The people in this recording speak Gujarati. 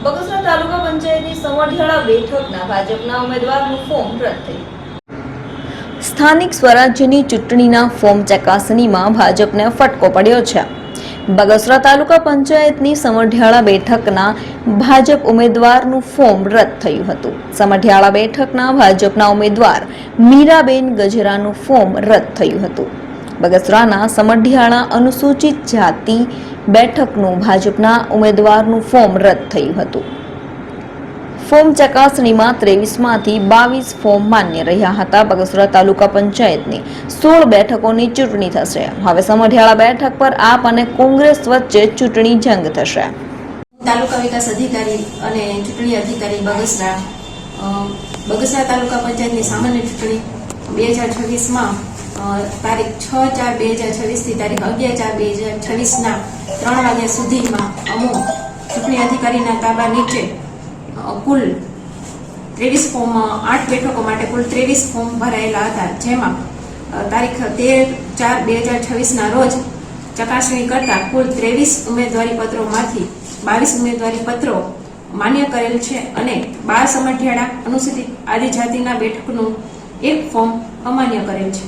બગસરા તાલુકા પંચાયતની સમઢિયાળા બેઠકના ભાજપના ઉમેદવારનું ફોર્મ રદ થયું. સ્થાનિક સ્વરાજ્યની ચૂંટણીના ફોર્મ ચકાસણીમાં ભાજપને ફટકો પડ્યો છે. બગસરા તાલુકા પંચાયતની સમઢિયાળા બેઠકના ભાજપ ઉમેદવારનું ફોર્મ રદ થયું હતું. સમઢિયાળા બેઠકના ભાજપના ઉમેદવાર મીરાબેન ગજરાનું ફોર્મ રદ થયું હતું. બગસરાના સમઢિયાળા અનુસૂચિત જાતિ બેઠકનું ભાજપના ઉમેદવારનું ફોર્મ રદ થયું હતું. ફોર્મ ચકાસણીમાં 23માંથી 22 ફોર્મ માન્ય રહ્યા હતા. બગસરા તાલુકા પંચાયતની 16 બેઠકોની ચૂંટણી થશે. હવે સમઢિયાળા બેઠક પર આપ અને કોંગ્રેસ વચ્ચે ચૂંટણી જંગ થશે. તાલુકા વિકાસ અધિકારી અને ચૂંટણી અધિકારી બગસરા તાલુકા પંચાયતની સામાન્ય ચૂંટણી 2026માં તારીખ 6/4/2026 થી તારીખ 11/4/2026ના 3 વાગ્યા સુધીમાં અમુક ચૂંટણી અધિકારીના તાબા નીચે કુલ 23 ફોર્મ 8 બેઠકો માટે કુલ 23 ફોર્મ ભરાયેલા હતા, જેમાં તારીખ 13/4/2026ના રોજ ચકાસણી કરતા કુલ 23 ઉમેદવારી પત્રોમાંથી 22 ઉમેદવારી પત્રો માન્ય કરેલ છે અને 12 સમઢિયાળા અનુસૂચિત આદિજાતિના બેઠકનું એક ફોર્મ અમાન્ય કરેલ છે.